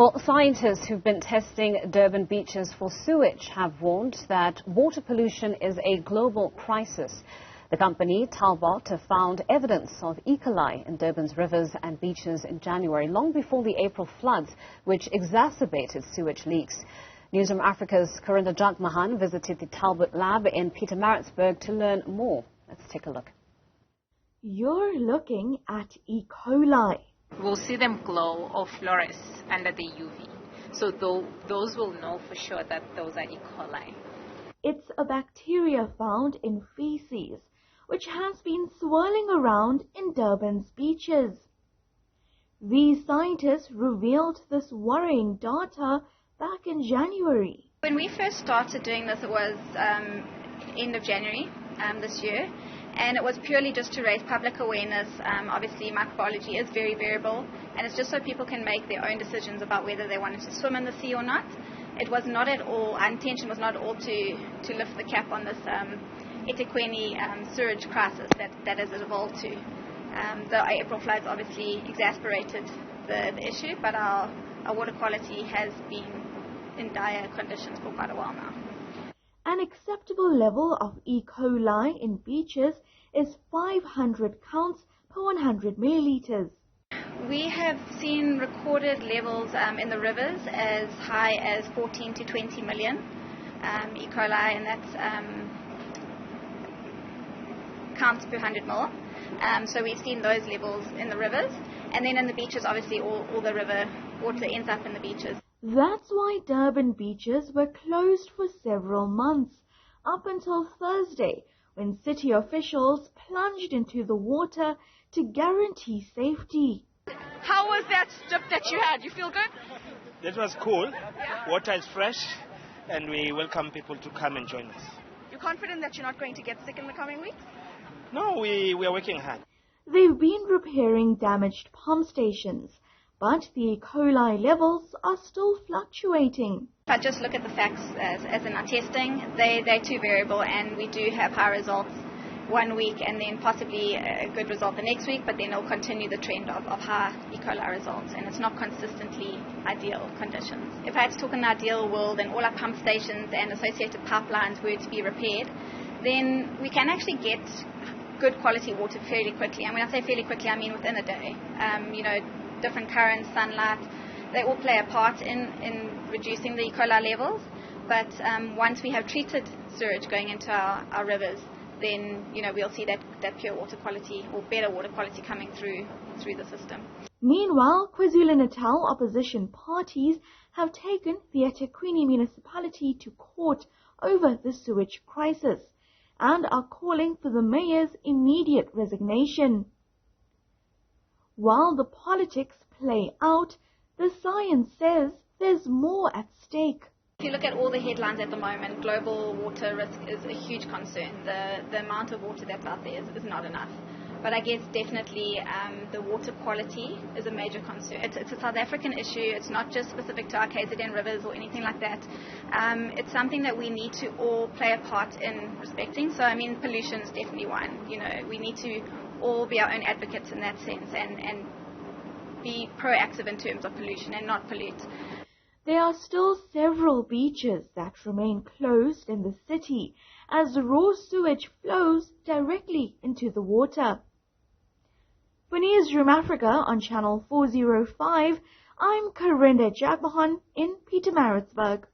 Well, scientists who've been testing Durban beaches for sewage have warned that water pollution is a global crisis. The company, Talbot, found evidence of E-coli in Durban's rivers and beaches in January, long before the April floods, which exacerbated sewage leaks. Newzroom Afrika's Karinda Jagmohan visited the Talbot lab in Pietermaritzburg to learn more. Let's take a look. You're looking at E-coli. We'll see them glow or fluoresce under the UV. So those will know for sure that those are E. coli. It's a bacteria found in feces, which has been swirling around in Durban's beaches. These scientists revealed this worrying data back in January. When we first started doing this, it was end of January this year. And it was purely just to raise public awareness. Obviously, microbiology is very variable, and it's just so people can make their own decisions about whether they wanted to swim in the sea or not. It was not at all, our intention was not at all to lift the cap on this E-coli sewage crisis that has evolved to. The April floods obviously exacerbated the issue, but our water quality has been in dire conditions for quite a while now. An acceptable level of E. coli in beaches is 500 counts per 100 milliliters. We have seen recorded levels in the rivers as high as 14 to 20 million E. coli, and that's counts per 100 mil. So we've seen those levels in the rivers, and then in the beaches, obviously all the river water ends up in the beaches. That's why Durban beaches were closed for several months, up until Thursday, when city officials plunged into the water to guarantee safety. How was that dip that you had? You feel good? That was cool. Water is fresh, and we welcome people to come and join us. You're confident that you're not going to get sick in the coming weeks? No, we are working hard. They've been repairing damaged pump stations, but the E. coli levels are still fluctuating. If I just look at the facts as in our testing, they're too variable, and we do have high results one week and then possibly a good result the next week, but then it'll continue the trend of high E. coli results, and it's not consistently ideal conditions. If I had to talk in an ideal world and all our pump stations and associated pipelines were to be repaired, then we can actually get good quality water fairly quickly. And when I say fairly quickly, I mean within a day. Different currents, sunlight, they all play a part in reducing the E. coli levels. But once we have treated sewage going into our rivers, then we'll see that pure water quality or better water quality coming through the system. Meanwhile, KwaZulu-Natal opposition parties have taken the eThekwini municipality to court over the sewage crisis and are calling for the mayor's immediate resignation. While the politics play out, the science says there's more at stake. If you look at all the headlines at the moment, global water risk is a huge concern. The amount of water that's out there is not enough. But I guess definitely the water quality is a major concern. It's a South African issue. It's not just specific to our KZN rivers or anything like that. It's something that we need to all play a part in respecting. So, pollution is definitely one. We need to all be our own advocates in that sense and be proactive in terms of pollution and not pollute. There are still several beaches that remain closed in the city as raw sewage flows directly into the water. For Newzroom Afrika on Channel 405, I'm Karinda Jagmohan in Pietermaritzburg.